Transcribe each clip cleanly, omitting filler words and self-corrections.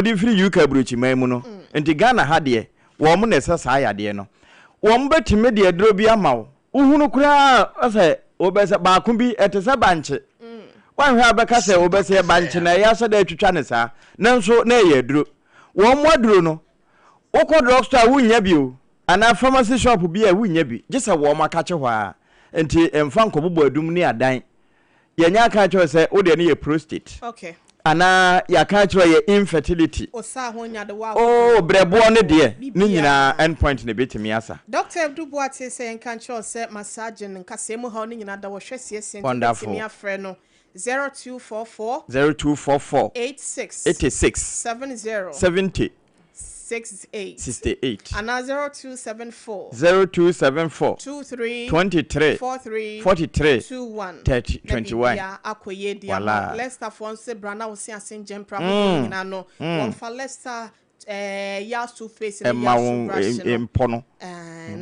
di free UK bruchi memu no enti Ghana ha de wo mo na esa saa yade no wo mo betime de adro bi amawo uhunu kura ase obese ba ko bi etese banche wan hwa beka se obese banche na ya so da atwitwa ne saa nanso na ye adro wo mo adro no woko drugstore wunya bi o ana pharmacy shop bi a wunya bi gese wo mo akache hwa enti emfa nkobobo adum ni adan yenya aka cho se wo de ne ye prostate okay ana ya ka cho ye infertility osa honya de wa brebo ne de ni nyina endpoint ne betimi asa Dr. MWHO say en kan cho se massage nka se mu ha ni nyina da wo hwese ese betimi afre no 0244 86 70 68 and 0274 23 43 21 ya akoye dia Leicester Fonse Brana wo se asen jempra nyina no won fa Leicester ya su face ya su empono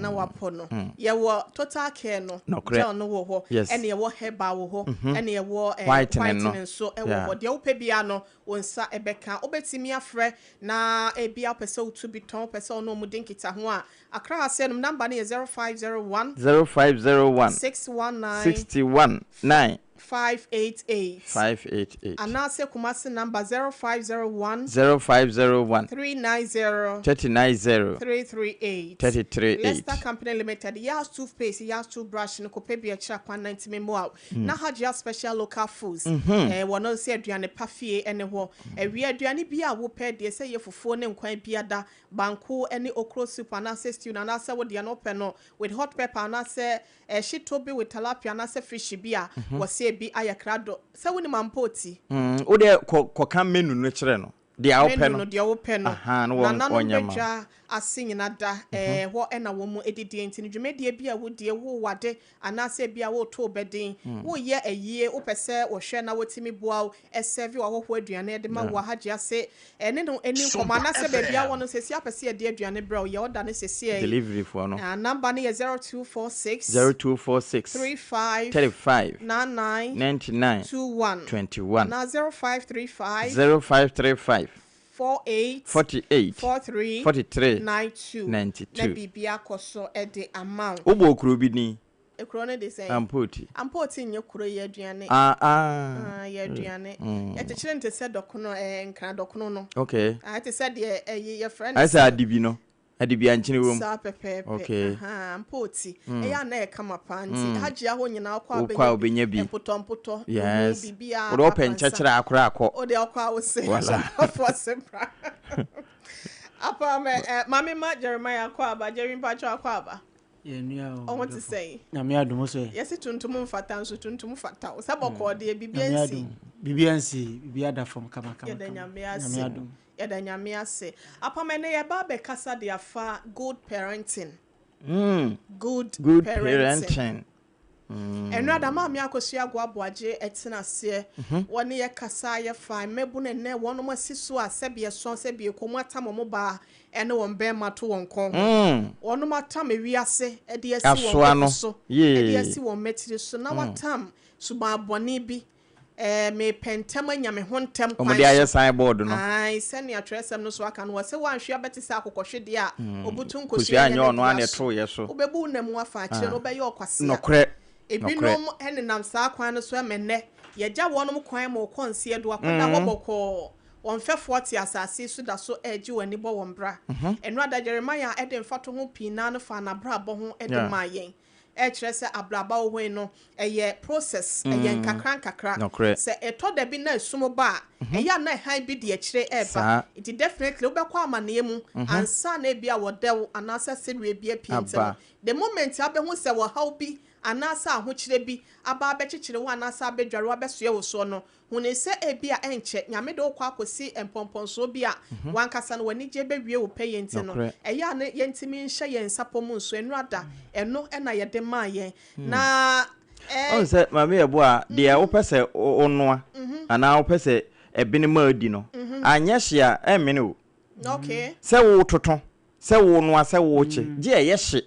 na wapono ye wo total care no gel no wo ho ene ye wo heba wo ho ene ye wo whitening so e wo de wo pe bia no wonsa ebeka obetimi afre na ebia pese utu biton pese ono mu dinkita ho a akra asenum number ne 0501 619 588 and now say Kumasi number 0501 390 338 Leicester Company Limited Yas toothpaste Yas toothbrush no kopebia chira kwa 90 memo na hajia special local foods wono se aduane pafie ene ho ewi aduane bia wo pe de se ye fufuo ne nkwan bia da banku ene okro soup na se stew na se wo de no pe no with hot pepper na se shitobi with tilapia na se fish bia wo se bi ayakrado se woni mampoti wo de koka menu no kire no de a open no de open no aha no wonyama asinyina da ho ena wo mu edidi enti dwumedie bia wo die wo wade anase bia wo to bedin wo ye ayie wo pese wo hwe na wotimi boa eserve wo ho aduane de ma wo hagye ase ene no eni nkoma na se ba bia wo no sesi apese ye de aduane bra wo ye oda ne sesi delivery for no number ne 0246 35 99 21 na 0535 48 43 92 na bibia koso e de amount obo okro bi ni ekro ne de say ampoti nye kuro ye aduane ye aduane ye te kire nte se dokono nkran dokono no okay te se de ye friend I say adibi no adibi anchine wom sa pepe okay ampoti ya na e kama panti hagye ho nyina kwa obenya bi mpoto bibia o do pen chechera akora akọ o de akwa wo se for sempra APAM mami ma Jeremiah akwa aba Jeremiah pacho akwa aba yenua o want to say na me adum so yes tuntum mfata nso tuntum fata o saboko de bibiansi bibia da from kama ya da nyame ase APAM ne ya ba be kasa de afa good parenting good parenting enu adama mi akosua gwa boaje etina se woni ye kasa ye fa mebu ne ne wono masiso a sebie son sebie komu atamomo ba ene won be mato won kon wono matam wiase e de asi won so e de asi won metiri so na watam suba boni bi me pentama nyame hontem kwan omo dia sign board no ai sene atresem no so aka no se wanhwe abetisa akokohwede a obutun kosu anya ono ane tro ye so obebu na mu afa akire no be ye okwase nokre ebinom enenam saa kwan no so emene yeja wonom kwan ma okonse do akoda woboko wonfe 40 asase so da so eji wani bo wombra enu ada Jeremiah eden fato ho pina no fa na bra bo ho eden mayen kire se ablaba wo no eye process eye nkakra se eto da bi na esumo ba eya na han bi de kire eba it definitely obekwa amane mu ansa na bia wodew anasa se we bia pinten the moment abehu se wo how bi anasa ahokyere bi aba abekyekyere wo anasa abedware wo abesoe wo so no hune se ebia enche nyame de okwa akosi empomponso bi a wankasa no wani je bewie wo peye nti no eya ne yentimi nhye yen sapom nso enu ada eno na ye de ma yen na on se mama YEBOAA de wo pese onoa ana wo pese ebini ma adi no anya hye a emene o okay se wo toton se wo noa se wo che je eye hye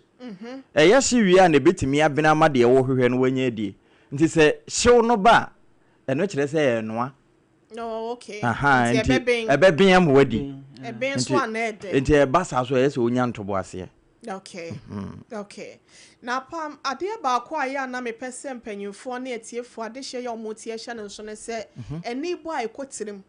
eya hye wi a na betimi abena ma de wo hwehwe no wanya die nti se hyew no ba eno kire se enoa No, okay. Aha, ebe am wadi. Ebe so anede. Enti e basa so yes onya ntobo ase. Okay. Okay. Na pam ade ba kwa aya na me pese mpanyimfo na etiefo ade hye ya omotie hye ne so ne se eni bo a ekotirim.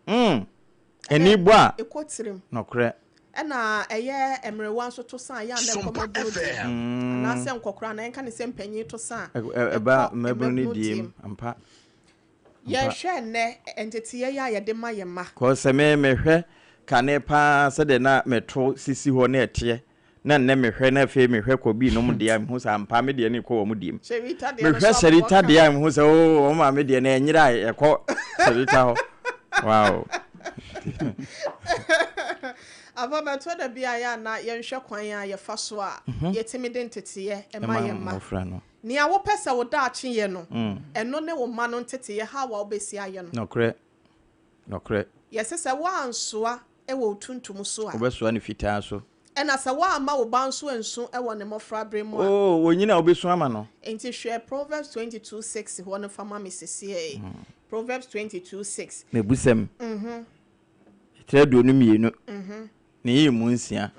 Eni bo a ekotirim. Nokre. Ena eye emrewa nso to san ya na komoduro. Na se nkokora na enka ne se mpanyi to san. Eba mebro ni diem ampa. Ye hwe ne entity ye ya de ma ye ma. Ko se me hwe kane pa se de na metro sisi ho na ete. Na nne me hwe na fe me hwe ko bi no mu de am hu sa ampa me de ne ko wo mu dim. Me hwe serita de am hu sa o ma me de na enyira e ko serita ho. Wow. Ava metro da bia ya na ye hwe kwan ya ye fa so a yetimi de ntete e ma ye ma. Ni a wo pesa wo da ache ye no. Eno ne wo ma no ntete ye ha wa obesi aye no. Nokre. Yesese wa ansoa e wo tuntum so a. Obesoa ne fitaa so. Ena sa wa ama wo banso enso e wo ne mofra bremu a. Oh, wonyina obesu ama no. Enti hwe Proverbs 22:6 ho no fama mesese. Proverbs 22:6. Mebusem. Tredo no mienu. Ne yi mu nsia.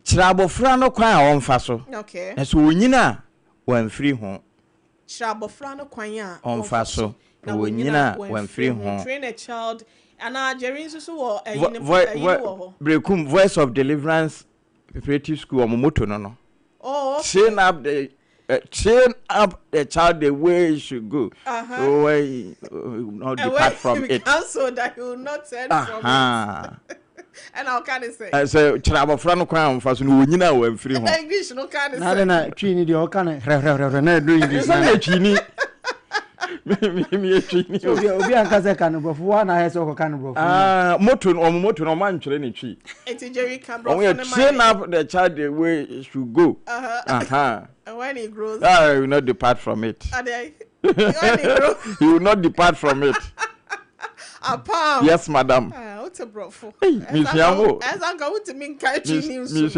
Kira abofra no kwan a wonfa so. Okay. Na so wonyina wanfiri ho. Kira abofra no kwan a wonfa so. Na wonyina wanfiri ho. Train a child ana Jerry so wo wo Brekum Voice of Deliverance Preparatory School omomoto no. Oh, okay. Train up the child the way he should go. So he will not depart from it. So that he will not turn from it. And how can I say? So Chirabo Frano Crown for so no nyina wa mfiri ho. English no can say. Na twini de o kan na doing this. Na twini. Me twini. Obi anka se kan brofo wa na hese o kan brofo. Moto no man twere ne twi. Eti Jerry can brofo na man. Train up the child the way he should go. And when he grows, he will not depart from it. When he grows, he will not depart from it. APAM. Yes, madam. What's a brofo? As I go to me catching news.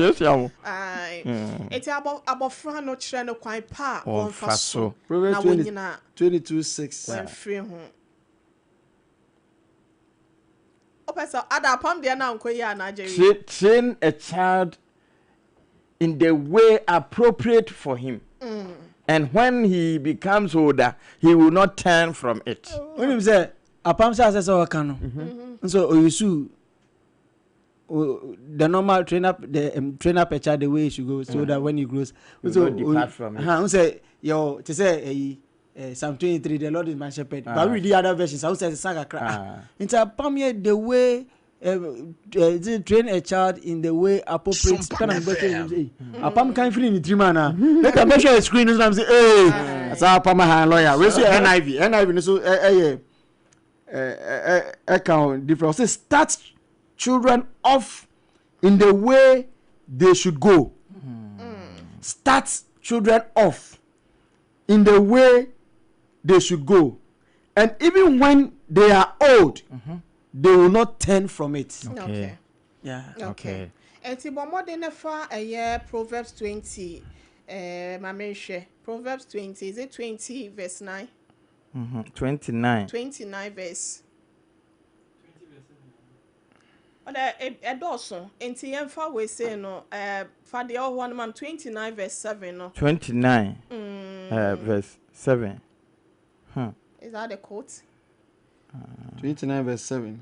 Aye. It's about friend no trend no quite pa on faso. Proverbs 22:6. When free home. Opesa ada APAM dia na nko ya na Jerry. Train a child in the way appropriate for him. And when he becomes older, he will not turn from it. When you say APAM says so can so you the normal train up a child the way he should go so that when he grows so depart from it. Say yo to say Psalm 23 the Lord is my shepherd. But read the other versions I say saga cry. Into APAM here the way train a child in the way appropriate. APAM can feel in the dream now. Let me measure the screen and say hey that's APAM lawyer. We see NIV so account different. Say start children off in the way they should go. Start children off in the way they should go, and even when they are old, they will not turn from it. Okay. Yeah. Okay. And ti bomo de na fa Proverbs 20. My mention Proverbs 20. Is it 20 verse 9? 29. 29 verse. A dozen. Enti yemfa we say no. For the other one, ma'am, 29 verse 7 no. 29. Verse 7. Is that the quote? 29 verse 7.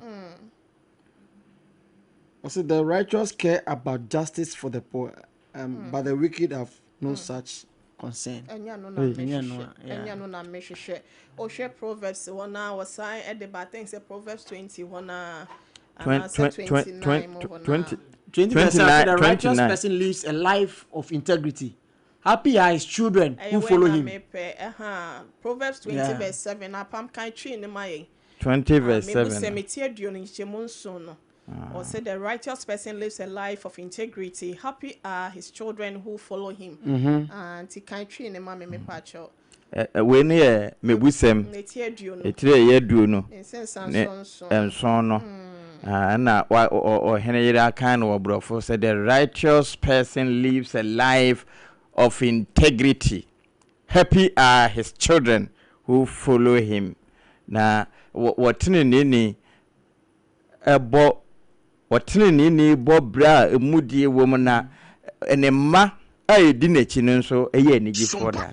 Also, the righteous care about justice for the poor, but the wicked have no such concern. Enya no na mehwehwe. O hwe Proverbs one was sign at the bad things Proverbs 21 20 the righteous person lives a life of integrity. Happy are his children who follow him. Proverbs 20 verse 7. APAM kan twi ne mai. 20 verse 7. Or say the righteous person lives a life of integrity. Happy are his children who follow him. And he can twi ne ma me pacho. We ne mebusem. Etire ye duo no. Enson no. Na OHENEYERE kan no brofo say the righteous person lives a life of integrity. Happy are his children who follow him. Na wɔtene ni ɛbɔ wɔtene ni bɔ bra emudie wɔ mu na ene ma a di n'akyi no nso ɛyɛ anigyefoɔ da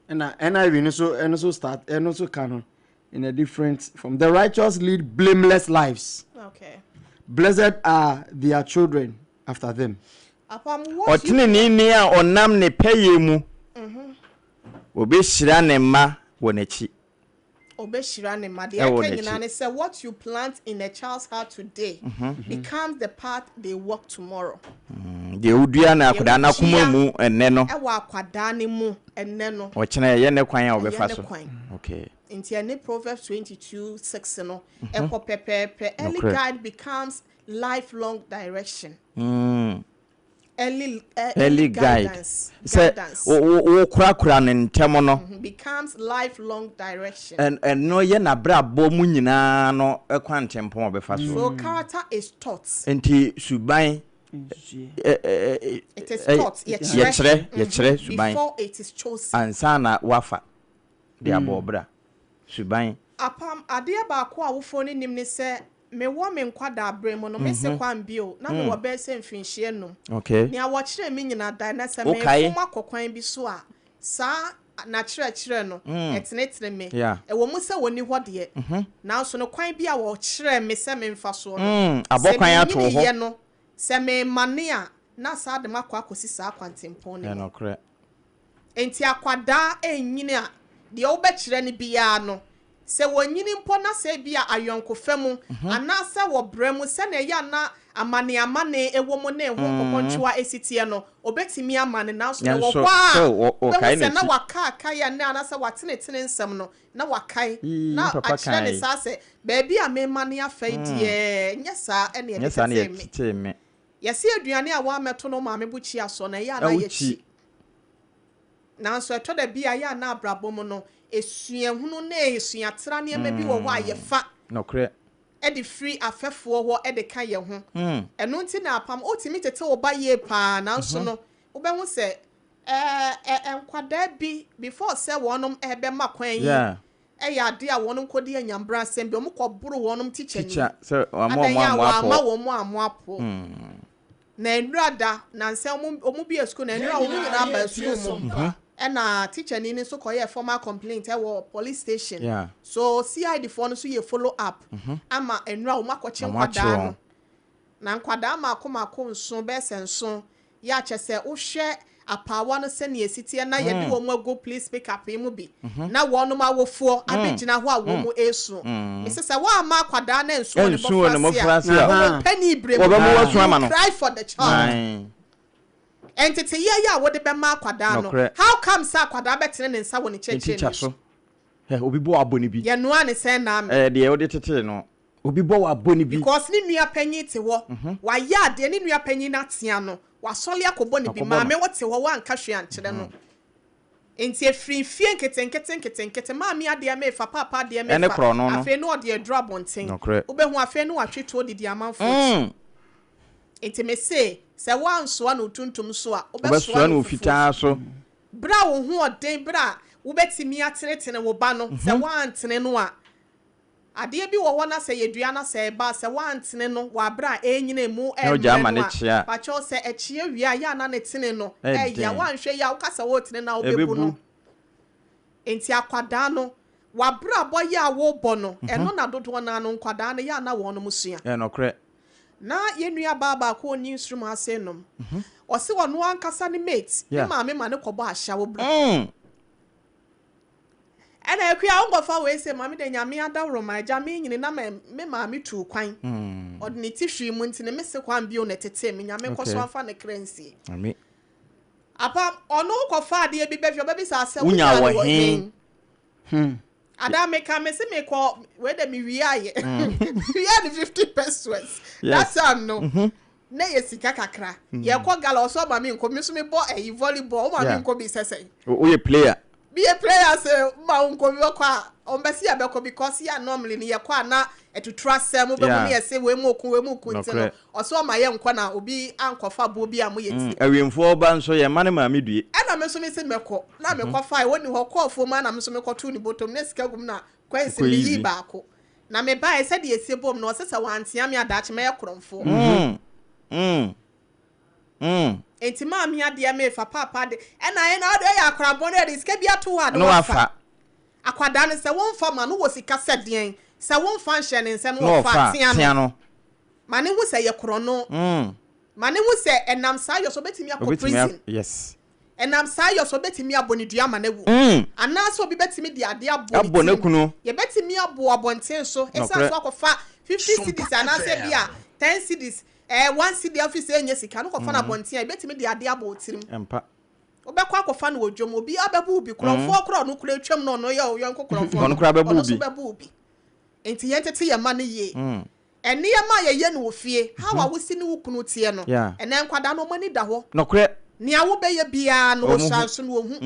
and NIV so start and also canon in a different from the righteous lead blameless lives. Okay. Blessed are their children after them. Ɔtene ni a ɔnam ne pɛyɛ mu obɛhyira ne ma wɔ n'akyi. Obeshira ne ma de nyina ne say what you plant in a child's heart today becomes the path they walk tomorrow. De udua na akoda na kuma mu enne no. E wa akwada ne mu enne no. Ɔkyena ye ne kwan a obefa so. Okay. Inti ene Proverbs 22:6 no. Eko pepepe early guide becomes lifelong direction. Early guidance. O kura ne ntemo no becomes lifelong direction. And no ye na bra bo mu nyina no ekwan tempon obefa so. So character is taught. Enti suban it is taught. Ye chere suban. Before it is chosen. Ansa na wafa de abobra suban. Apam ade ba ko a wo fo ni nim ne se me wo me nkwada abrem no me se kwan bio na me wo be se mfinhie no. Okay. Ni a wo kire me nyina dan na se me fuma kokwan bi so a sa na kire no etene me e wo mu se woni hode na so no kwan bi a wo kire me se me mfa so no abokwan ato ho no se me mane a na sa de makwa akosi sa kwantempon ne no kre enti akwada enyini a de wo be kire ne bia no se wonyini mpo na se bia ayonko femu ana se wo bremu se na ya na amane ewo mu na ehu kokonchwa esitie no obetimi amane na so wo kwa se na waka ya na ana se watene nsem no na wakai na akire ne sa se baabi a me mane afai die nyesa ene ye teme yesi aduane a wa meto no ma me buchi aso na ya na ye chi na so eto da bia ya na abrabom no esua hunu na esua tra ne ma bi wo wa ye fa no kre e de free afefo ho e de ka ye ho eno nti na apam otimi tete wo ba ye pa na nso no wo be hu se enkwada bi before se wonom e be makwan yi e ya de a wonom kodi anyambra asem bi omo koburu wonom tichani so amo apo na enrada na nse omo bi esku na enra omo nyina ba esku mu na teacher ni so koye formal complaint e wo police station so CID for no so ye follow up ama enra o makoche nkwada no na nkwada ma akoma nso be senso ya chese wo hwe apawa no se ne esitie na ye de wo mu go please pick up mu bi na wo no ma wofuo abegina ho a wo mu esu misese wa ma akwada na nso ne bofrasi penny brem cry for the child entity ya wo de be ma akwada no how come sa akwada betene ne nsa wo ne cheche so obi bo aboni bi ye no ane se na me de wo de tete no obi bo aboni bi because ni nua panyi te wo wa ya de ni nua panyi na tea no wa sole akobo ne bi ma me wo te wo wa nka hwe ankere no enti efri fie nkete ma me ade me fa papa de me fa afi no de draw bonten obehu afi no atweto de amanfo enti me say se wan so na otuntum so a obeso na ofita so bra wo hu oden bra wo betimi atenetene wo ba no se wan tene no a ade bi wo wona se yedua na se ba se wan tene no wa bra enyina mu pa cho se echie wia ya na ne tene no ya wan hwe ya wo kasa wo tene na obebu no enti akwada no wa bra bo ya wo bo no eno na dodo na no nkwada no ya na wo no musua no kre na yenua baba ko newsroom asenom o se wono ankasa ne mate ni maame ma ne kobo ahya wo bra ana akua ngofa we se maame de nyame adawro ma ja me nyine na me maame tu kwan odni tihwi mu ntine me se kwan bio ne tete me nyame koso afa ne krensi ami apa ono kofa ade bi befio ba bi sa se unya wo hin Ada me ka me se me ko we de me wi aye. We had 50 pesos. That's no. Na ye sika kakra. Ye ko gala so ma me nko me so me bo volleyball ma me nko bi sese. O ye player. Be a player say ma nko bi kwa on be see abeko because ya normally ne ye kwa na to trust them be me ye say we mu ntino. O so ma ye nko na obi ankofa bo bi am ye ti. Awemfo ba nso ye mane ma medue. Na me so me se meko na me kwa fa woni ho call fo ma na me so me ko tu ni bottom na sika gum na kwansi me yi baako na me ba ese de ese bom no sesa wantia me adache me yakromfo enti ma me ade me fa papa de na ade ya akrabon de sika bia to wa do wafa akwada ne se wonfa ma no wo sika sedien se wonfa nhye ne nse no wofa tia no ma ne wo se yakro no ma ne wo se enam sa yo so betimi akọ prison yes enam sa yo so betimi abonidua ma na wu ana so bi betimi de ade abonekunu ye betimi abo abonten so esa so akọfa 50 cedis ana se bia 10 cedis 1 cedi office enye sika no kọfa na abonten ye betimi de ade abo tirim empa obekọ akọfa na odwom obi abebu ubi krofo kro no kura twam no no ye yonko krofo no kura abebu ubi enti yentete ye ma ne ye ene ye ma ye no ofie ha wa wosi ne wukunu tie no ene nkwada no mani da ho no kura nia wo be ye bia no sanso no hu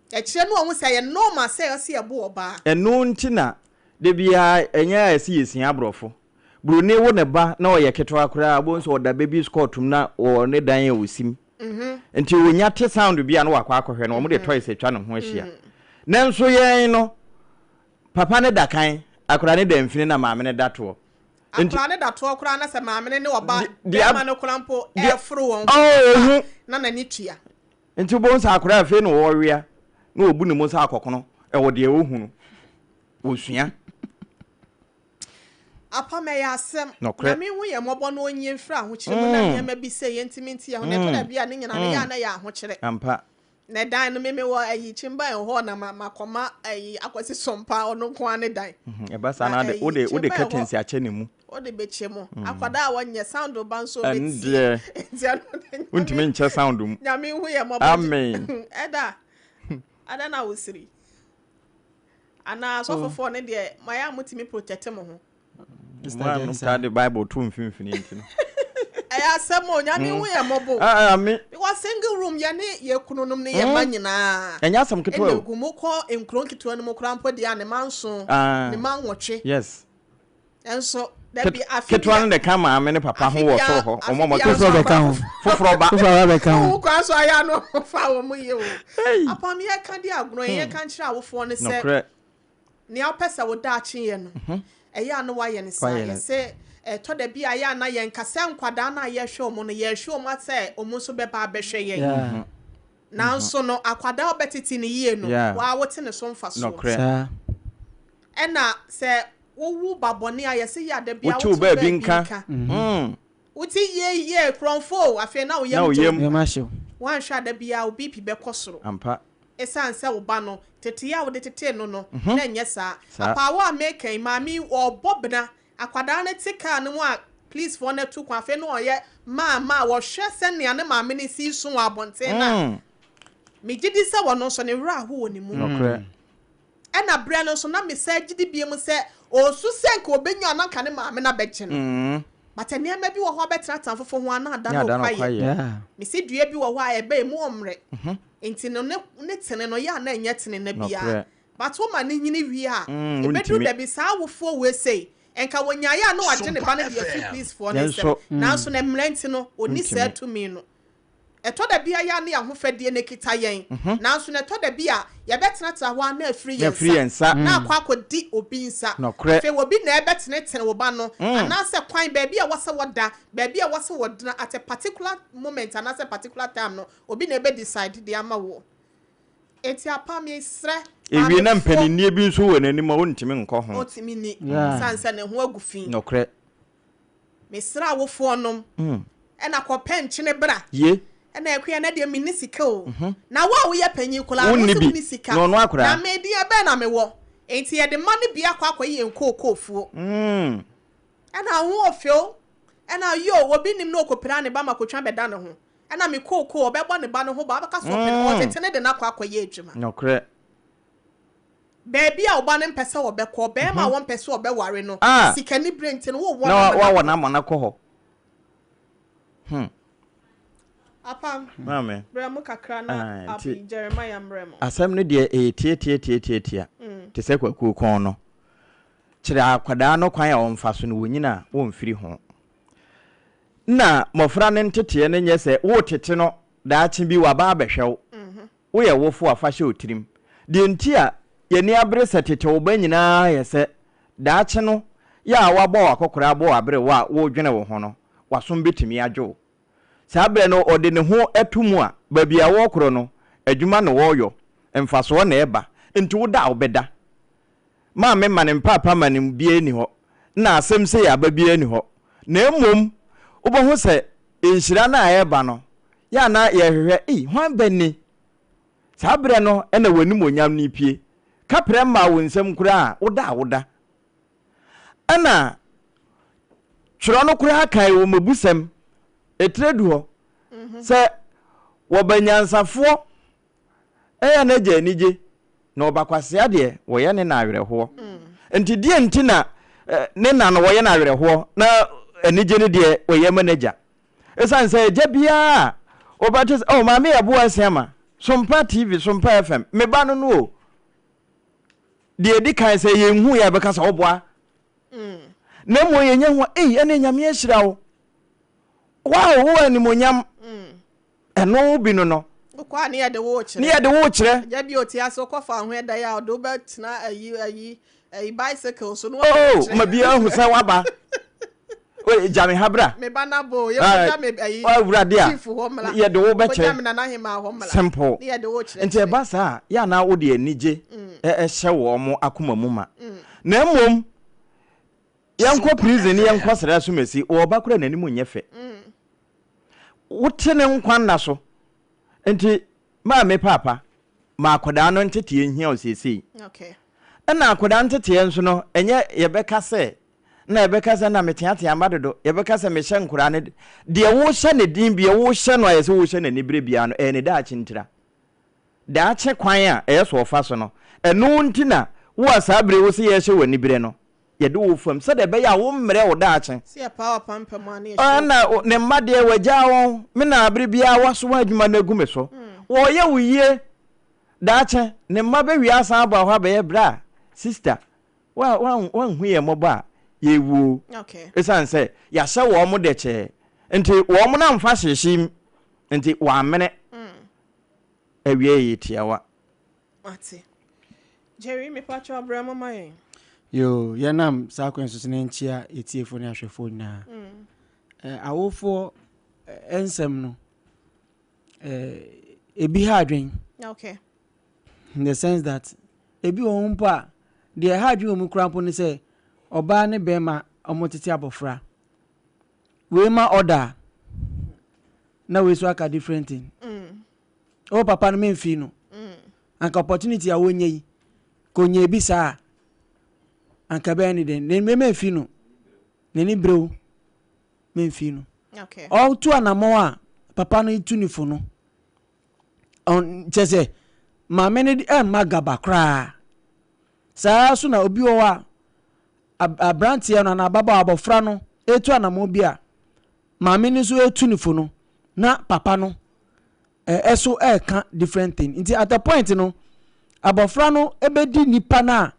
kire no ohun say ye normal say o se ebo oba eno ntina de bia enya esi yesin abrofo bruni wo ne ba na o ye keto akura abo nso oda baby scoretum na o ne dan ye osim enti wonya te sound bia no wakwa akohwe no o mo de toys atwa no ho ahia nanso yen no papa ne da kan akura ne da mfini na maame ne dato akura ne dato akura na se maame ne oba ma ne kurampo efro won na nani tua enti bo nsa akura afi no wo wia na obu ne mo nsa akokono e wo de ohunu osua APAM ya asem na me hu ye mobo no onye mfra ahokyere mu na nyama bi se ye ntiminti ye ho ne to da bia ne nyina ne ya na ya ahokyere ampa na dan no me wo ayi chimba e ho na makoma ayi akwasi sompa ono ko ane dan e ba sa na de wo de curtains ache ne mu o de beche mu akwada wonye sound ban so beti untime nche sound mu na me hu ye mobo amen ada na wosiri ana so fofo ne de maya mutimi protect mo ho Mwana mkade Bible tu mfimfini ntino. Aya samo nyame hu ye mobo. Me. Because single room ya ne ye kununum ne ye manyina. Enya asam ketwa. E gumu ko enkron ketwa ne mokra mpo dia ne manso. Ne manwotwe. Yes. Enso da bi afi. Ketwa ne ka ma me ne papa ho wo so ho. Omo mo ketwa be ka ho. Foforo ba. Foforo be ka ho. Kwa so aya no fa wo mu ye o. APAM ye ka dia agro ye ka nchira awofo ne se. Ne apesa wo da achi ye no. Eya no wa ye ne sa ye se to da bia ya na ye nkasa nkwada na ye hwe omo no ye hwe omo ase omo so be ba be hwe ye na nso no akwada obetiti ne ye no wa wote ne so mfa so ena se wowu babone a ye se ya da bia wo ba bi nka uti ye kronfo afi na wo ye ma hwe wan hwa da bia obi pi be kosoro ampa esanse wo ba no tete ya wo de tete no no na nye sa apawo amekan mami obobna akwada na tika no a please for na tu kwa fe no ye ma wo hwe se ne ne mami ne si so abonten na me gidi se wo no so ne wra ho woni mu ena bre no so na me sa gidi biem se osu senka obenya na ka ne mami na beche no mate ne ma bi wo ho betra tanfofo ho ana da no kwaye me se dua bi wo ho a ebe mu omre enti no ne tene no ya na enye tene na bia but wo ma ne nyini wi a ebedu da bi sa awofo we sei enka wonya ya no age ne ba na bia free please for ne sem na so ne mrenti no oni sa to me no eto da bia ya ne ahofadie ne kita yen na so ne to da bia ye betena tra ho na afiri yensa na akwa akodi obi nsa fe obi na ebetene tene wo ba no ana se kwan ba bia wase woda ba bia wase wodna at a particular moment ana se particular time no obi na ebe decide de ama wo eti APAM isre ewie na mpanini bi nso wo nanim a wontimi nkọ ho otimi ni sansa ne ho agufin nokre mesra wofo nom ena ko penchene bra ye ena ekwe na de minisika o na wo ye panyi kula wo minisika no akura na me dia be na me wo enti ye de mani bia kwa ye nkokofuo ena wo ofio ena yo obi nim na okopira ne ba makotwa beda ne ho ena me koko obebo ne ba ne ho ba baka so pe o tetene de na kwa ye adwuma nokre baby a oba ne mpese obekọ be ma won pese obeware no sika ni brent no wo wa na ma na kọ ho APAM mame bremo kakra na abi Jeremiah mremo asem ne de tie te se kwaku kon no kire akwada no kwan ya wonfa so no wonyina wonfiri ho na mofra ne ntete ne nye se wo tete no daachi bi wa ba behwew wo ye wofo afahye otirim de ntia yeni abre setete oba nyina yese daache no ya wabɔ akokora abɔ abre wa wo dwene wo ho no wasom betimi adwo saa abre no ode ne ho atumu a babi a wo koro no adwuma no wo yo emfaso na eba nti wo da obeda ma me manem papa manem bie ni ho na asem se ya babie ni ho na emom wo ho se enhyira na eba no ya na ye hwehwe hwan bani saa abre no ena wani monyam ni pie kapre ma wo nsem kura wo da ana tworo no kura kai wo mabusam etredu ho se wo banyansafo eya na je nije na obakwase ade wo ye ne na awere ho enti die enti na ne na no wo ye na awere ho na anije ne de wo ye manager esan se je bia obatis oh ma me YEBOAA ASEM SOMPA TV SOMPA FM me ba no no de di kan se ye hu ya beka sa oboa na mo ye nya ho ene nyame ahira wo wow wo ani monyam eno bi no kwa ne yade wo kire ne yade wo kire ja bi oti aso kofa ho eda ya do betina ayi bicycle so no oh ma bia hu sa waba o jame habra me banabo ye ko me ayi o wurade a yade wo be kire me na na hema ho mala simple ne yade wo kire enti e ba sa ya na wo de anije hye wo mo akoma mu ma na mmom yanko prison yanko sra so mesi wo ba kura nani mu nyefe wote ne nkwa na so enti ma me papa ma akoda no ntete ehia osesi okay na akoda ntete enso no enye yebeka se na yebeka se na meteate amadodo yebeka se me hye nkura ne de wo hye ne din bia wo hye no ayese wo hye ne nibire bia no ne da achintira da ache kwan a eyeso ofa so no eno ntina wo asabre wo se ye hye wani bire no yede wo fam se de be ya wo mmere wo da ache se power pump mani ana ne mmade wagya wo me na abre bia waso wa adwuma na gume so wo ye wo yie da ache ne mma be wi asan aba ho be ye bra sister wa hu ye mo ba ye wu okay esan se ya hye wo mo de che enti wo mo na mfa hyehim enti wa mene awie yi tiawa ati Jerry me pacho abramo mai yo yanam sa kwenso ne nchia etiefo ne ahwefo na awofo ensem no ebi ha adwen okay in the sense that ebi won pa de ha adwen mu krampo ne se oba ne bema omotete abofra we ma order na we so aka different thing o papa no memfi no anka opportunity a wonye yi konye bi sa anka be ni den me memfi no ne ni brew memfi no okay all to anamo a papa no itu ni fo no on chese ma me ne magaba kra sa so na obi wo a abrantie no na baba abofra no etu anamo bi a ma me ni so etu ni fo no na papa no eso can different thing nti at a point no abofra no ebedi nipa na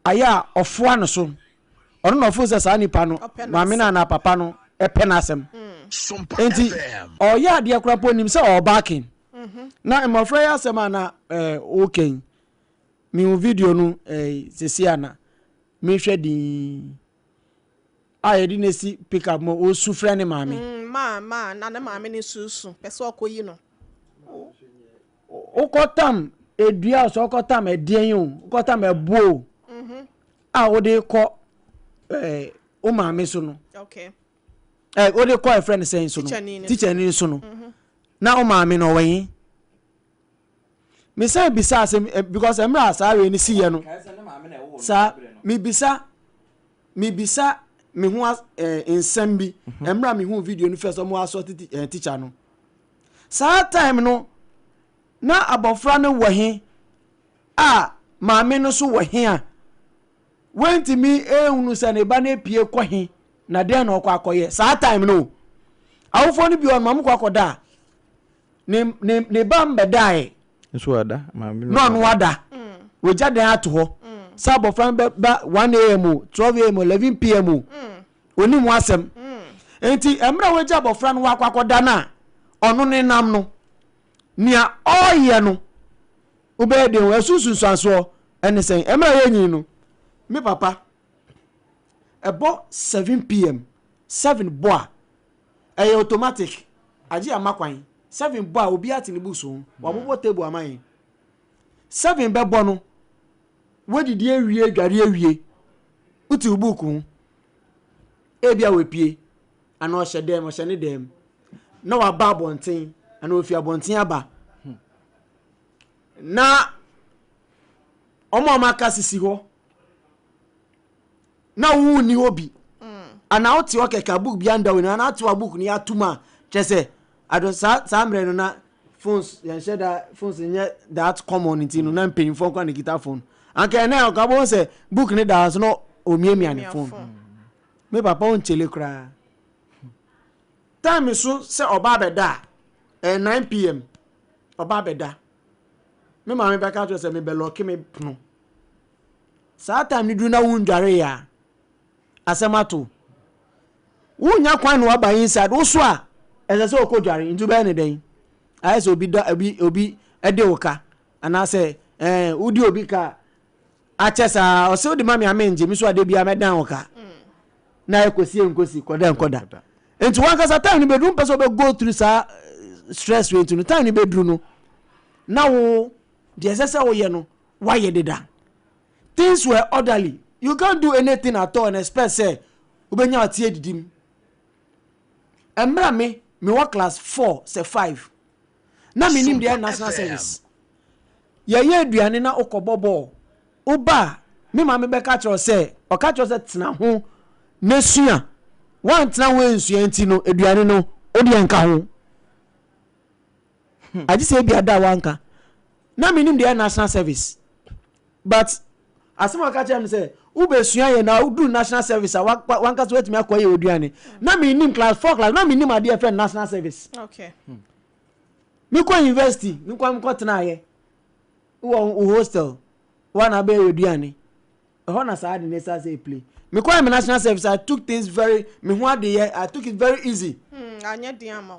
aya ofo no so ono no ofo sa nipa no ma me na papa no epena asem nti oya de akura po nim se o backing na emofra ya asem na okay mi video no sesi ana mi hwe din ayedi nesi pick up mo o sufre ne maami ma na maami ni susu pese okoyi no okotam edua so okotam edien yo okotam ebuo a wo de ko o maami so no okay o de ko a friend saying so no teacher ni so no na o maami no wen me say bisa asem because emra sa we ni si ye no sa mi bisa me hu ensem bi emra me hu video no first o mo aso teacher no sa time no na abofra no wo he a maame no so wo he a wenti mi ehunu se ne ba na pie ko he na de na okwa akoye sa time no awofo no bi on mam kwa koda ne ba mbedai nso ada maame no ada we jade ato ho sa abofra ba 1 am 12 am 11 pm oni mu asem enti emra we ja abofra no akwa koda na ono ne nam no nia oye no obede o asusu sanso ene sen emra yenyi no me papa ebo 7 p.m. 7 boa e automatic aji amakwan 7 boa obi ati ni buso wa bobo table aman 7 bebo no wedidi ewie dware ewie uti ubuku ebia wepie ana o hyedem o hyene dem na wa ba bonten ana ofi abonten aba na omo maka sisi ho na wu ni obi ana oti okeka book bi anda we na ati wa book ni atuma chese ado sa mre no na phones yan share phones nye that common intino na pen phone kwa ni kita phone anke na o ka bo se book ni da so no omiemia ni phone me papa on chele kra time so se oba beda 9 p.m. oba beda me ma me be ka to se me be lock me no sa time ni du na wundware ya asemato wunya kwan no aba inside wo so a ese se okodware ntu be ne den ayese obi ede woka ana se udi obi ka achesa o se odi mami amenje mi so ade bia medan woka na ekosi koda enti wan kasa time ni bedroom person be go through sa stress way to time ni bedroom no na wo de ese wo ye no why ye deda things were orderly you can't do anything at all and expect say ubenya atie didim emra me work class 4 say 5 na me nim the national service ye aduane na okobobo oba me ma me be ka cho say o ka cho say tena ho na sua wan tena ho ensua enti no aduane no odi enka ho aji say bia da wanka na me nim the national service but asema ka cho me say ube sua ye na do national service wanka so wetimi akoye aduane na me nim class 4 class na me nim ade friend national service okay mi ko university mi ko tena ye wo hostel wana be aduane ho na sa ade ne sa say play mi ko national service I took things very me ho ade ye I took it very easy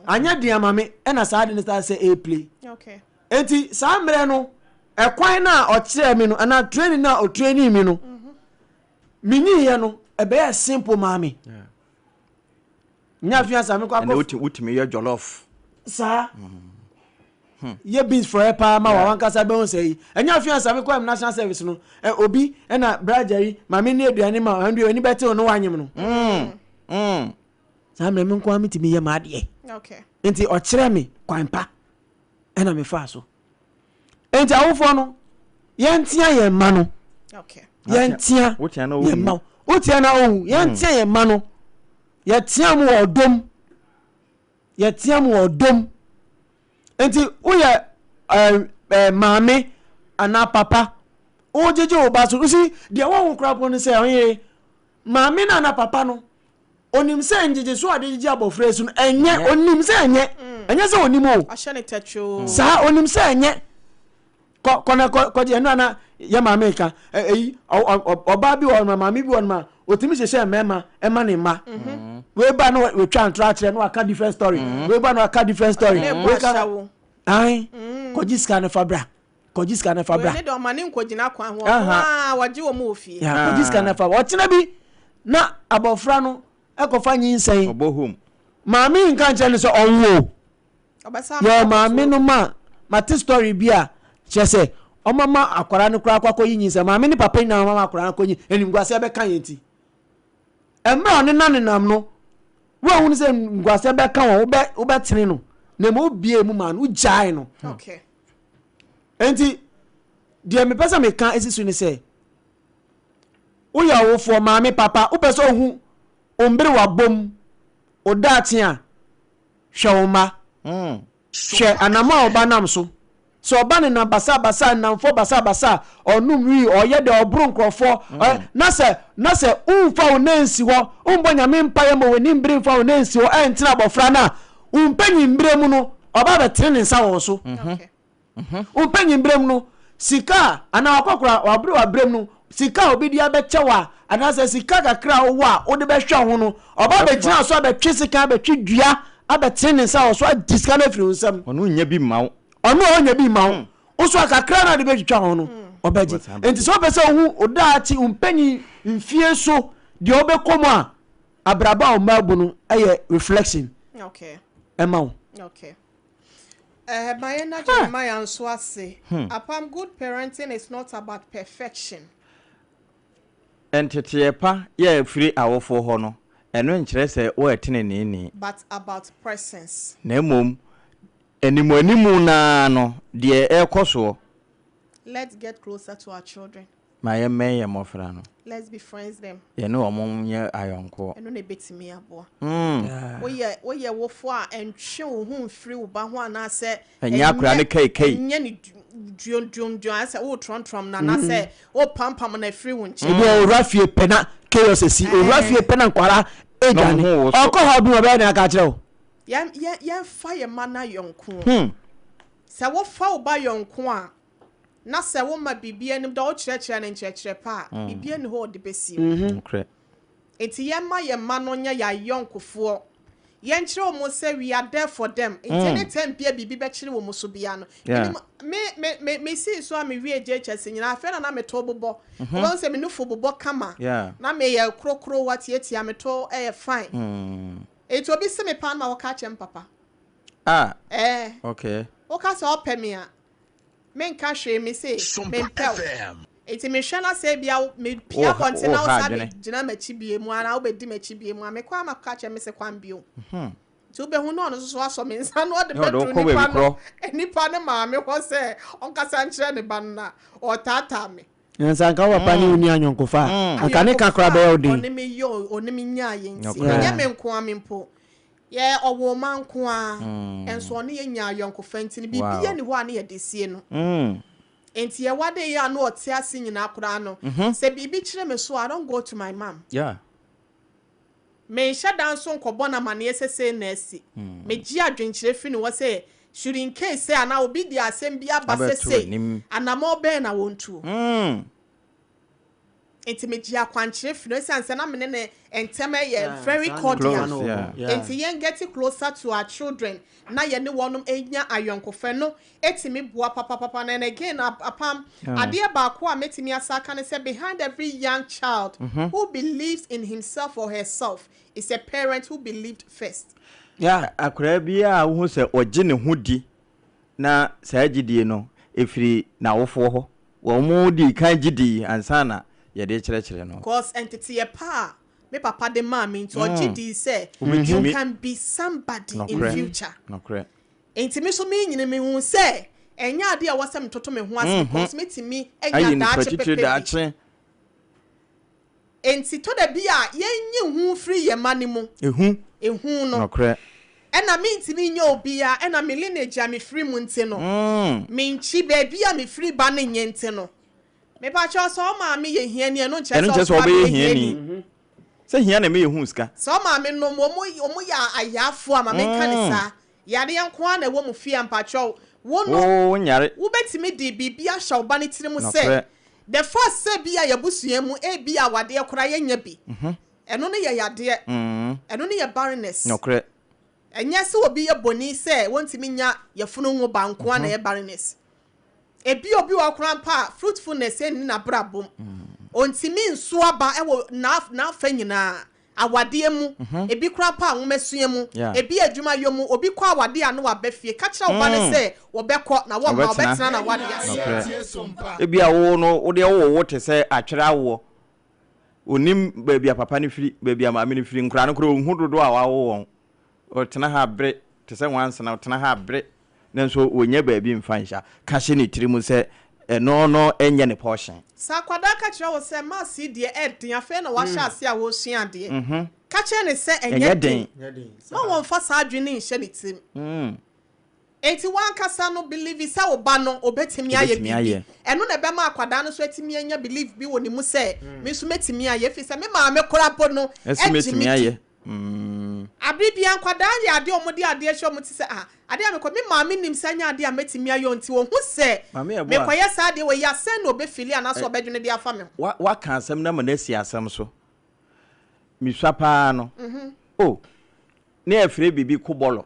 anya diama me e na sa ade ne sa say play okay enti sa mre no e kwan na o kire mi no ana training na o training mi no mini ye no e be simple mami nya fiansa me ko akọ utimi ye jollof sa ye beans for epa ma wa wankasa be won say enya fiansa me ko national service no obi e na brajeri mami ni aduane ma andu ani bete no wanyem no sa me nko amitimi ye ma de okay enti o kire me kwanpa e na me fa so enti awofo no ye ntia ye ma no okay yentia wotia na owu wotia na owu yentia ye ma no yetia mu odom enti uye maame ana papa ojeje obaso usi de won krapo ni se onye maame na ana papa no onim se njeje so ade jeje abofre su enye onim se enye se onim o ashane tacho sa onim se enye ko je no na ya maame ka oba bi won maame bi won ma otimi hye mema ema ne ma we ba no we twa ntra kire no aka different story we ba no aka different story we ka ai kojiska ne fabra we ne do mane nkogina kwan ho waje wo mu ofie ya kojiska ne fabra o tena bi na abofra no ekofa nyinsen obohom maame nka nche ne so onwo obasa ya maame no ma ti story bi a chese o mama akwara ne kura akwa koyi nyinsen maame ni papa ni na mama akwara koyi enimguase be kan yenti emra one nanenam no wo hu se ngwase be kan wo be tene no na mo bie mu man wo jai no okay enti die me pesa me kan esisu ni se wo ya wo fo maame papa wo pesa hu ombere wa bom o datia hwewoma hwe anama oba nam so oba ne na basa na mfo basa onum wi oye de obru nkrofo na se umfa onansi ho umbonya me mpaye mo wani mbere mfa onansi ho entina bofra na umpanyi mbere mu no oba be tene nsa wo so umpanyi mbere mu no sika ana akokora wabru wabrem no sika obi dia be chewa ana se sika kakra wo a wo de be hwa ho no oba be gina so be twe sika be twe dua abe tene nsa wo so diska na firi nsam onu nya bi mawo ono onya bi mawo oso akakra na de be twitwa ho no obeji enti so pese ohu odaati umpenyi mfie so de obekomu a abraba o mabu no eye reflection okay ema okay my energy my answer say apam good parenting is not about perfection entete pa ye free awofo ho no eno nkire se wo etene ni but about presence na mom animu na no de ekoso. Let's get closer to our children. My ye mofra no. Let's befriend them. Ye no omom ye ayonko. Eno na betimi abo. Wo ye wofo a entwe wo hu mfiri wo ba ho ana se enya akura ne kai. Enya ni dwom ase wo trom na se wo pampam na free wo nche. Ebi o rafie pena chaos esi o rafie pena nkwara ejane. Oko ha bi oba na aka kire wo. Ya fa ye mana yonko. Se wo fa wo ba yonko a na se wo ma bibia nim da wo kyerɛkyerɛ ne nkyerɛkyerɛ pa bibia ne ho de besi okay enti ye ma no nya ya yonkofo ye nkyerɛ wo mo se we are there for them enti ne tempia bibi be kyerɛ wo mo so bia no me see so am wie JHS nyina afɛ na me to bobɔ wo se me nufo bobɔ kama na me ye krokro watietia me to fine enti obi se me pan ma wo ka kyem papa okay wo ka se opɛ me a men ka hwe me say men pel eti me hwe na say bia me pia kontina o sabe gina machi bie mu ana obedi machi bie mu me kwa maka che me se kwan bio ti ube hu no no so aso me nsa no de bedru ni pa ne ma me ho se onka sa nkyere ne ban na o tata me nsa nka wa pa ni uni anyonkofa aka ne kakra be odi oni me nya ye nti nya me nko amempo ye owo manko a enso ne ye nya yonkofa nti ni bibia ni ho a ne ye desie no enti ye wade ye no ote ase nyina akora no se bibi kire me so I don't go to my mom me shada nso nkobo na mane esese na esi me gi adwenkire fi ni wo se should in case say ana obi di asem bia basese anamo be na wontu enti me gi akwankyire fi no sense na me ne entem ye very cordial enti yen get closer to our children na ye ne wonum enya ayonkofe no etimi boa papa na again apam ade ba ko a metimi asaka ne say behind every young child who believes in himself or herself is a parent who believed first akura bia wo se oje ne hudi na saa gidie no efiri na wofo ho wo mu di kan gidi ansana ye de kyerɛkyerɛ no cause entity e pa me papa de ma me to gidi say you can be somebody in future enti me so me nyine me hu say enya ade a wasam toto me ho ase because me timi enya daache enti to da bia yenye hu free ye mane mu ehu no ena me ntimi nya obia ena me lineage a me free mu nti no me nchi ba bia me free ba ne nye nti no me pa cho so ma me ye hiani no nche so be hiani se hiani me ye hu ska so ma me no mo ya ayafo ama me kan sa yade yanko na wo mu fie ampa cho wo no nyare wo betimi di bibia hya oba ne tiri mu se the first say bia ya busua mu e bia wade ekora yenya bi eno ne ye yade eno ne ye barrenness enya se obi ye boni se wontimi nya ye funu ngo banko na ye barrenness ebi obi wa krampa fruitfulness en na brabom ontimi nso aba ewo na fa nyina awade mu ebi krampa nwomesua mu ebi adwuma yomu obi kwa awade anu abafie ka kira oba ne se wo bekọ na wo ma obetena na wade ebi awo no wo de wo te se atwere awo onim baabi a papa ne firi baabi a maame ne firi nkura no kro hu dodo a wawo won o tena ha bre te se wansa na tena ha bre nanso wonya baabi mfansha ka hye ne tiri mu se no enye ne portion sa kwada ka kira wo se ma si de edin afa na wa sha ase a wo sua de ka kire ne se enye den ma won fa sa adwene nhye ne tim enti wan kasa no believe say oba no obetimi aye bi eno na be ma akwada no so etimi anya believe bi woni mu se me so metimi aye fi se me ma me korapo no etimi aye abibia nkwada ya ade omudi ade ehwe omuti se ade amekọ me ma me nim sanya ade ametimi ayo nti wo hu se me koye sa ade we ya se na obefili ana so obedwene de afa me wa kan asem na ma na si asem so miswa pa no ne afire bibi kubolo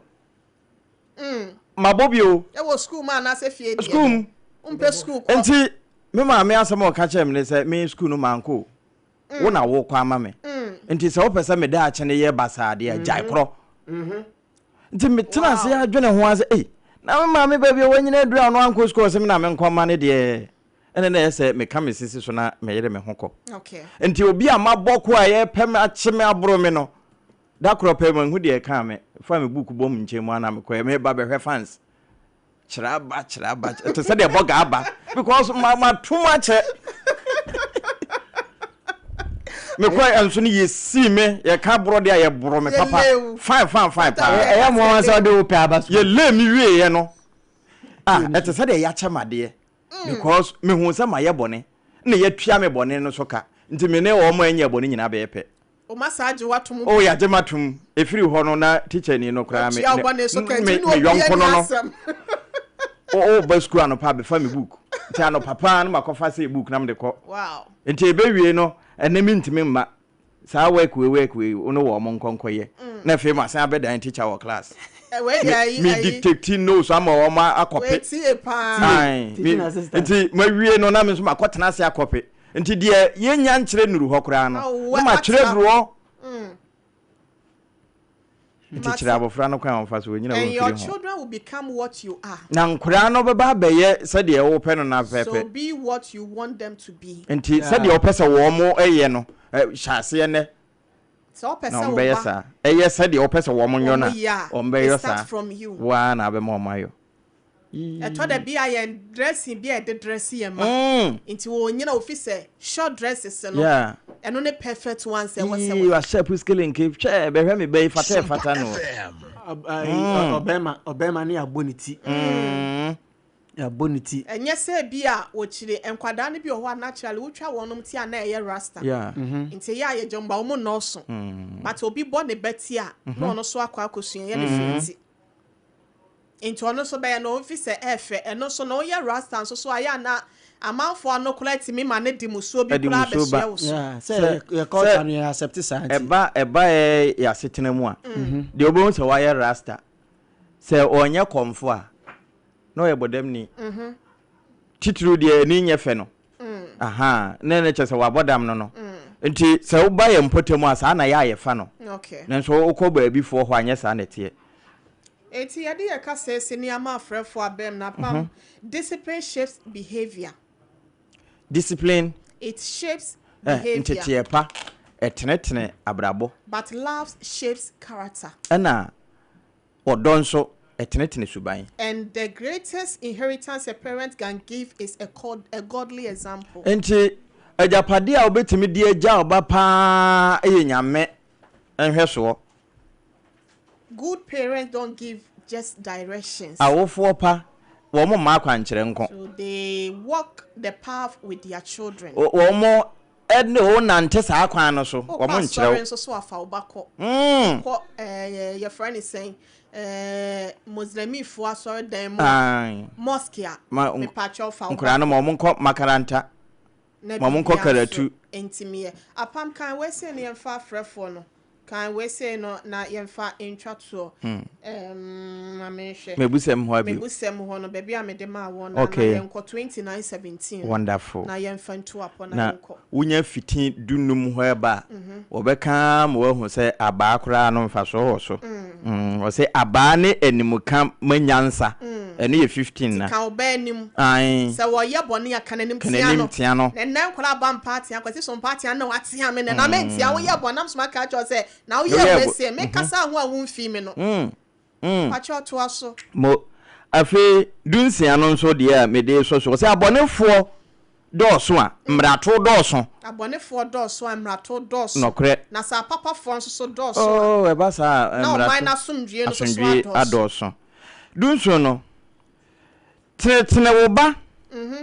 mabobio e wo school ma na se fie school umpe school enti me ma me asem o ka chem ne say me school no manko wo na wo kwa ma me nti se wo pese me da ache ne ye basade a jai kro nti me tena se adwene ho ase na me ma me ba bi wo nyina dura no anko school se me na me nkoma ne de ene na say me ka me sisi so na me yere me hokọ okay nti obi a mabọkọ a ye pem ache me abro me no da kro pem hu de ka me fa me book bom nchemu ana me ko me ba be hwe fans chiraba to say the boga aba because my too much me kwa anso ni yesi me ye ka bro de ye bro me papa fine pa e mo wan say de opi aba ye le mi wie ye no to say the ya chamade because me hu say ma ye bone na ye tua me bone no so ka nti me ne wo mo anya bone nyina be yepe o masaje watum o ya je matum efiri ho no na teacher ni no kra me me yonko no o ba school anopa be fa me book ti anopa no makofa say book na me de ko wow nti ebe wie no enemi ntimi mma saa work we ono wo mo nkonkoye na fe ma san abeda teacher wo class me dictate notes ama wo ma akope nti ma wie no na me so makotena se akope nti de ye nya nkyere nuru ho kra no ma kyere duro Teacher abofra no kwan fa so nyina wo and your children will become what you are. Na nkura no beba beye se de wo pe no na pepe. So be what you want them to be. Enti se de wo pese wo mo eye no hyase ne. So pese wo be sa. Eye se de wo pese wo mo nyo na. O be yo sa. From you. Wa na be mo mayo. Eto de bia ye dressing bia de dress ye ma. Enti wo nyina office short dresses no. Yeah. Eno ne perfect one say what say. You are sharp skilling keep che be hwe me be fata no. Obema ni aboniti. Aboniti. Enye se bia wo chire enkwada ne bi o ho naturally wo twa wonom ti ana eye rasta. Yeah. Enti ya ye jomba wo mo no so. But obi bo ne beti a no no so akwa akosua ye ne fenti. Enti ono so be no office efe eno so no ye rasta so aya na amanfo ano collect me ma ne dimuso bi kula besia wo so. Yeah, say your culture no accept science. Eba ya setena mu a. De obo so wa ye rasta. Say onye komfo a no ye bodam ni. Titru de ni nye fe no. Aha, na chese wa bodam no. Nti se wo ba ye mpotemu asa na ya ye fa no. Okay. Nanso ukọ ba bi fo ho anye sa na tie. Eti yade ye ka se seniama afrefo abem na pam discipline shapes behavior. Discipline it shapes behavior. Ntetie pa etenetene abrabo. But love shapes character. Ana odonso etenetene suban. And the greatest inheritance a parent can give is a godly example. Enti ajapade a obetimi di agya oba pa enyame enhwe so. Good parents don't give just directions. Awofo pa wo mo ma kwankere nko. So they walk the path with their children. Wo mo edne o nante sa akwan no so wo mo nkire. So afa obako. Ko your friend is saying Muslimi fo asori dan mo mosque a me pacho fa nkura no mo nko makaranta. Mo nko karatu. Entimiye. Apam kan we say ne yemfa frefo no. Can we say no na yemfa intwato mebusem ho abi mebusem ho no baby amede ma won okay. na yenko 2917 wonderful na yemfa ntu apo na yenko unya fitin dunum ho eba obeka mo hu se aba akura no mfa so ho so o se aba ne animuka manyansa ene ye 15 na ka oba anim ai se wo ye bone ya kananim tia no na nkora bam party akwati so party na watia me na mentia wo ye bonam so maka cho se na wo ye wese me kasa ho a wo mfi me no pacho to aso mo afi dunsia no nso de a me de so se abonefo dɔɔso a mrato dɔɔso abonefo dɔɔso a mrato dɔɔso nokre na sa papa fo nso so dɔɔso oh eba sa mrato na na sumdue no so adɔɔso dunso no tene wo ba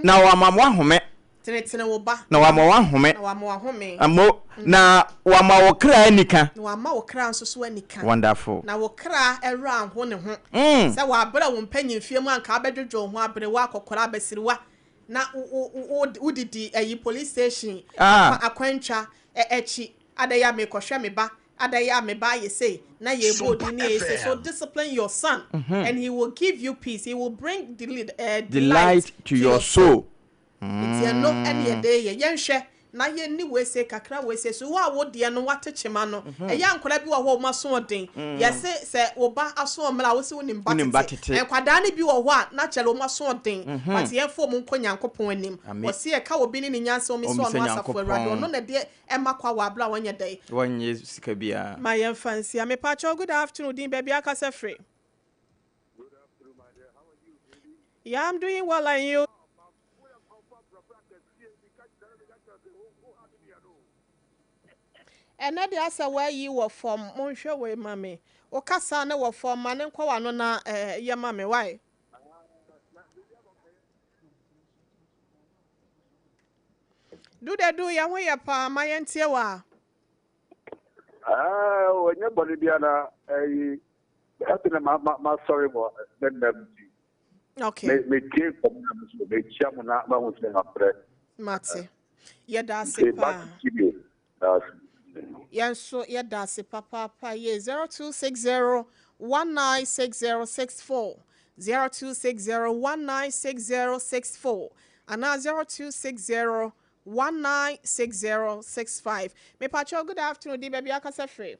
na wa mamwa home tene wo ba na wa mamwa home na wa mamwa home amo na wa ma wo kra anika na wa ma wo kra nso so anika wonderful na wo kra ɛra ho ne ho sɛ wa abra wo mpanyin fie mu anka abedwodwo ho abre wa akokora abasiriwa na udidi police station akwantwa echi adaya me kohwe me ba adaya me ba ye say na ye bodi ni say so discipline your son and he will give you peace, he will bring delight to your soul. It's no any day, yen share. Na ye ni we say kakra we say so wa wo de no watechema no e ya nkora bi wo ho maso den yes se oba aso omra wo se wonim batete e kwada ne bi wo ho a na chele wo maso den but ye fo mu nko nyankopon anim wo se e ka obi ni nyanse o mi so no asafo awrado no na de e makwa wa bla wonye dai wonye sika bia my young fancy me pa cho good afternoon din baby akasa free. Good afternoon, my dear. How are you, baby? Yeah, I'm doing well, and you? And that is where you were from, Monsieur Way, mammy. O Cassana were from Manenqua, no, your mammy, why? Do they do your way upon my auntie? When your body, Diana, my sorry, okay. Me came from the chairman, not was in a bread. Matty, yeah, that's it. Yes, so yeah, that's it, Papa. Yeah, 0260 196064 0260196064 and now 0260 196065. Me pacho, good afternoon, di baby akasa free.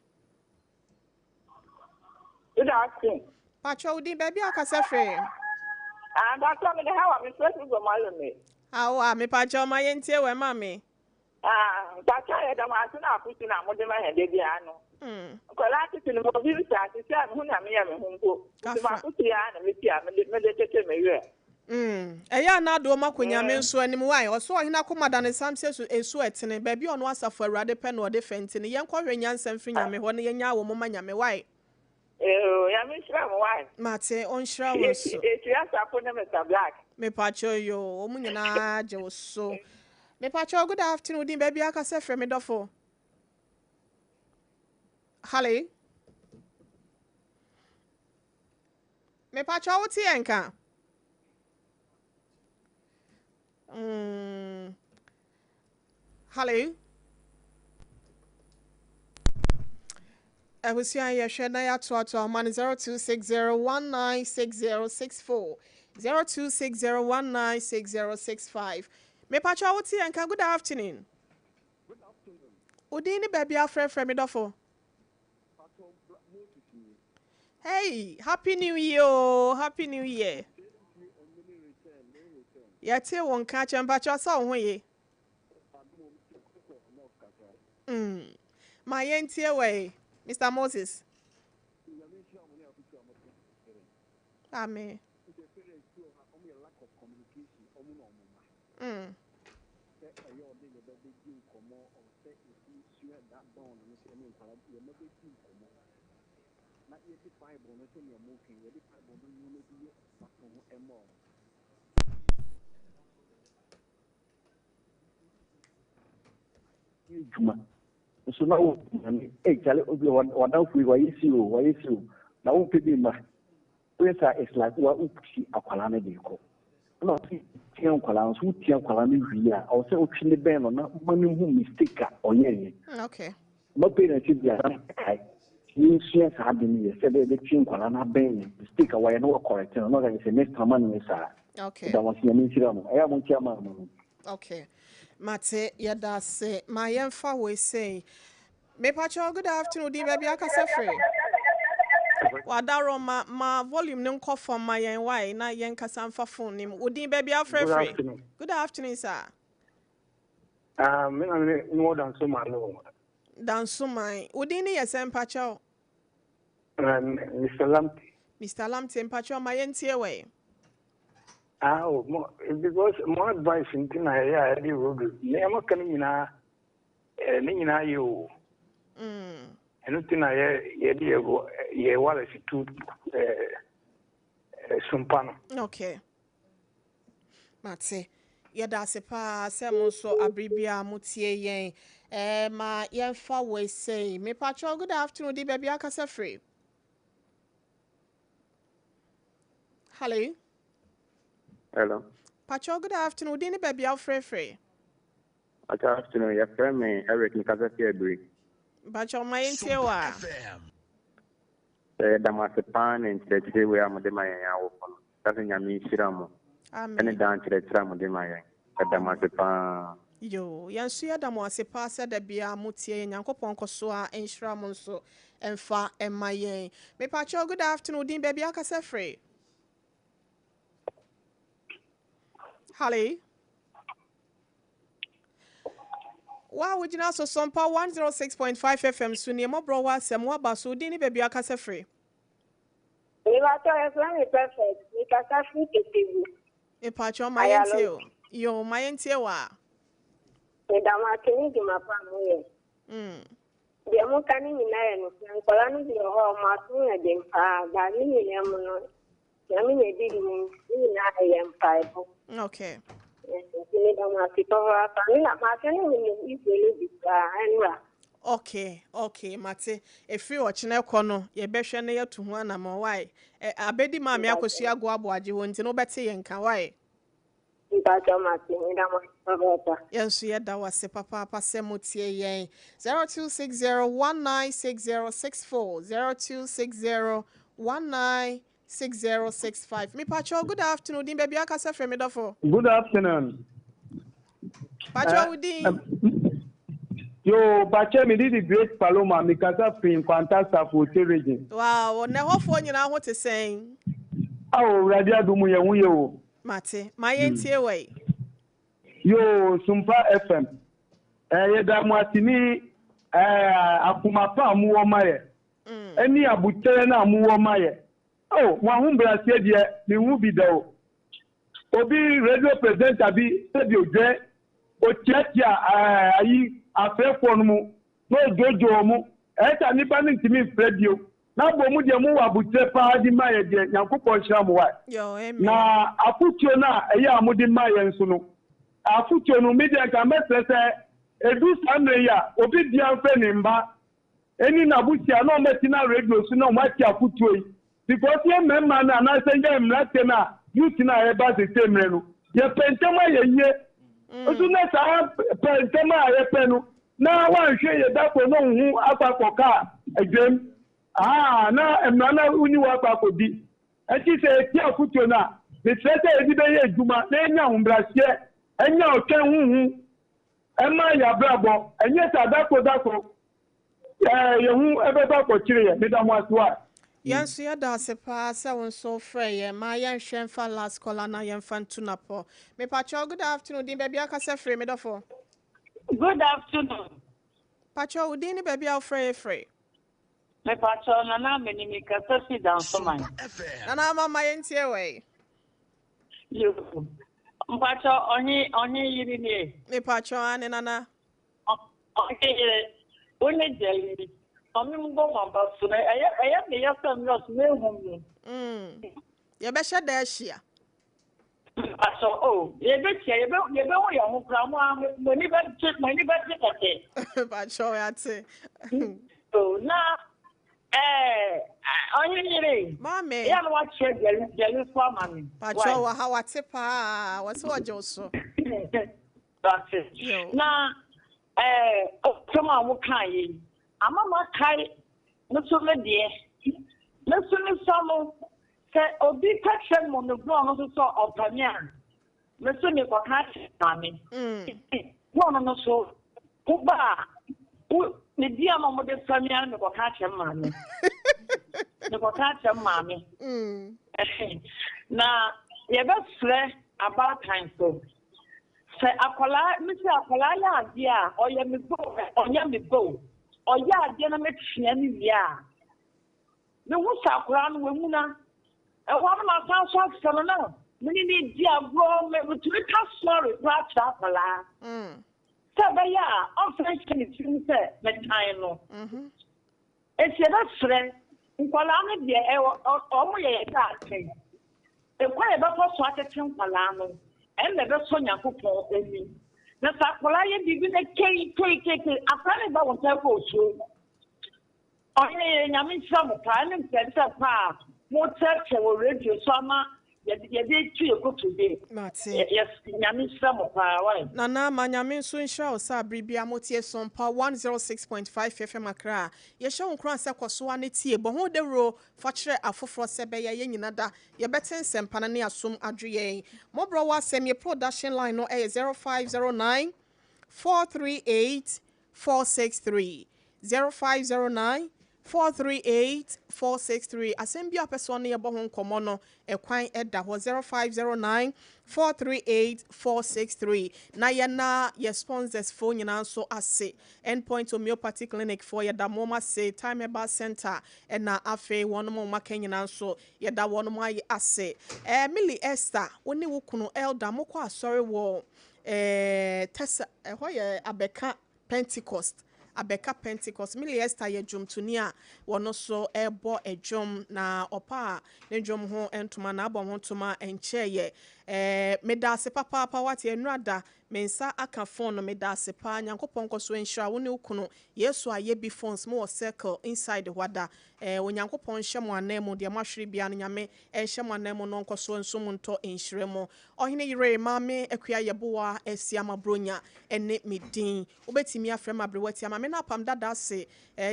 Good afternoon. Pacho, di baby akasa free. And that's how I'm supposed to go my How me pacho my entie we mami. That's why I'm asking a question. I'm going to my head. Because I think in the mobility, I say, I'm going to me and home. So I put the hand and meditate me. Eya na do makonya me nso anim wan o so ohina komada ne samse so esu etene ba bi ono asafo awrade pe no de fentene yen kwahwe nyansam fi nyame ho ne yenya wo moma nyame wan Ya me shira mo wan mate on shira wo so e ya sapo na Mr. Black me pacho yo o mu nyina je wo so me pacho good afternoon din ba bi akase frɛ me dofo Hale me pacho wo ti enka Hello. I was here. You should not to man 0260196064 0260196065. Me pacha wuti enka good afternoon. Good afternoon. Udini baby afre me dofo. Hey, happy new year. Happy new year. Yate won ka chempacho sa ho ye. My entie way, Mr. Moses. Amen. So now, Charlie, what else we were you? Now, people, it's like what we see a Kalana vehicle. No, Tian Kalans, who Tian Kalani, we are also in the band on money who mistake or ye. Okay. Not paying a chip, you shares have been said the Tian Kalana band, mistake away, no correct, and not as a next time, okay. That was your mission. I am on Chairman. Okay. Mate, yada say, my emfa we say. Me pacho good afternoon, di baby akasa free. Wadaro ma volume no nko from my yen why na yen kasa mfa phone nim. Udi baby afre free. Good afternoon, sir. Me no than so man no. Dan so my. Udi ni yesem pacho. Mr. Lamte. Mr. Lamte pacho my yen tie we. Because more advice in I road. Never can you. Anything I ye what is to Sumpano. Okay. Mate. Yada se pa se mo so abribia mutie yen. Ma yen fa we say. Me pacho good afternoon di baby akasa free. Hello. Hello. Pacho, good afternoon. Dini baby out free. Good afternoon. Your friend me Eric Nikazati Agri. Pacho, my intiewa. Damasepan and today we are Modema. Doesn't yami shiramo. Amen. And down to the tram of the Maya. Edamasepa. Yo, yansu yada mo asepa se da bia mutie Nyankopon koso a enhira mo nso emfa emayen. Me pacho good afternoon din baby akasa free. Hallie. Wow, we jina so SOMPA 106.5 FM so ne MWHO ASEM wa baso din ni baby akasa free. Me pacho e perfect. Me kasa free ketivu. Me pacho mayentie o. Yo mayentie wa. Edama kini di mapamu ye. Dia mo kani minaye no. Nkola no di ho ma so ya dem pa ba ni ni mu no. Ya mi ne di ni na ya mpa ebo. Okay. Ni dama kitowa pa ni na ma kani ni ifele di ka anwa. Okay, mate. Efiri ochine kọ no, ye behwe ne yetu ho na ma why. Abedi ma me akosu ago aboaje ho nti no bete ye nka why. Yansu yada wase papa pasemutie yen 0260196064 0260196065. Me pacho good afternoon din baby akasa frem me dofo. Good afternoon. Pacho udin. Yo, Pacho me di Great Paloma me kasa free Kwanta Safo region. Wow, ne hofo nyina ho te sen. Awo radio adumu ye hu ye o. Mate, mayentie we. Yo, SOMPA FM. Ye da mo atini akumapa mu wo maye. Eni abutere na mu wo maye. Oh, mo hu brasie de ni hu bi da o. Obi radio presenter bi se bi oje o tiatia ayi afefo no mu no jojo mu. Eta nipa ni ntimi radio. Na bo mu de mu abutere pa di maye de Nyankopon hira mo wa. Yo, amen. Na afutio na eya amudi maye nso no. Afutio no media ka mesese edu sanre ya obi dia mfe ni mba eni na busia na ometi na radio so na omati afutio yi because ye memma na na senje mrate na youth na eba se temre no ye pentema ye ye osu na sa pentema ye penu na wanhwe ye dako no hu apakoka edwem na emna na uni wa apakodi eti se ti afutio na me sese edi be ye aduma na enya humbrasie enya oke huhu ema ya brabo enye sadako ye hu ebeba ko kire ye meda mo aswa yansu ya da sepa se won so frey ye ma yan hwemfa last caller na yan fantu napo me pacho good afternoon din baby akasa frey me dofo. Good afternoon. Pacho udin ni baby al frey Me pacho na me ni kasa si down so man na mama yentie we you Mpacho onye yiri ni. Me pacho ane nana. Okay, one jelly. Omi mbo mamba so na aya me yasam no so me hu. Ye be hye da hia. Pacho ye be wo ye ho kra mo ni ba kete. Pacho ya te. So na onye yiri. Mame. Ya no wa che jelly for mami. Pacho wa ha wate pa, wase wajo so. That's it. Na Toma wo kan yi. Amama kai no so me de. No so ni samo se obi kache mo no bro no so opanian. Me so ni ko ka mami. No so. Ku ba. Ni dia mo de famian no ko ka che mami. No ko ka che mami. Na ye be fle about time so. Se akola ya dia oye mi go oya dia na metia ni bia me hu sakora no wemu na e wa ma san so aksano na me ni dia bro me to be sorry pra akola se ba ya on french ni tin se me time no e se da fre nkola no dia e o mo ye ta ten e kwa e ba so atete nkola no and never Sonia Coupon any. The Sakolaya did the cake, a about what I go through. Only I mean some time and set a path, more church or radio summer, Yɛde tu yɛ today. Yes, nyame sra mo paa why. Nana ma nyame nso nhyira wo sa bribia motie SOMPA 106.5 FM Accra. Ye hye wo kran se kwaso ane tie bo ho de ro fa kyerɛ afoforo se be ye nyina da. Ye beten sempa na ne asom adweye. MWHO asem ye production line no 0509 438 463 0509 438 463 asembia person ne yebo ho nkomo no ekwan eda ho 0509 438 463 na ye na ye sponsors phone nyina so ase endpoint homeopathic clinic for ye da moma say time eba center na afe wono mo maka nyina so ye da wono mo ayi ase Millie Esther woni wo kunu elder mokọ asori wo tesa hoye abeka Pentecost Millie Esther ye dwomtoni a wono so ebo edwom na opa ne dwom ho entoma na abom ho toma enche ye medase papa wate enrada mensa aka phone no medase pa nyankopon koso enhira wo ne ukunu Yesu aye bi phones mo circle inside wada onyankopon hye mo anemu de mahwere bia no nyame hye mo anemu no nkoso nsum nto enhire mo OHENEYERE MAME YEBOAA ASEM bronya ene medin obetimi afrem abrewati ama me na APAM DADAA se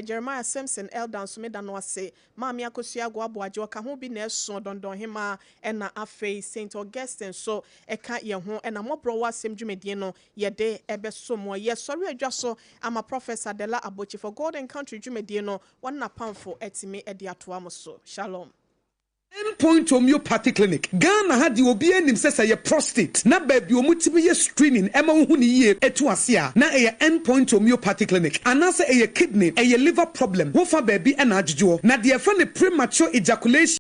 Jeremiah Simpson Eldan so meda no ase mame akosua go aboaje oka ho bi na eso dondon hema ena afei St Augustine so eka ye ho ena MWHO asem dwumedie no yede ebesomo ye sori adwa so ama Professor Dela Abochi for Golden Country dwumedie no wana pamfo etimi ede atoa mo so shalom Endpoint homeopathic clinic. Ghana had the obi enim say ye prostate. Na baby omutimi ye screening ema hu ni ye etu asia. Na ye endpoint homeopathic clinic. Anase ye kidney, ye liver problem. Wo fa baby ena adjujo. Na de friend premature ejaculation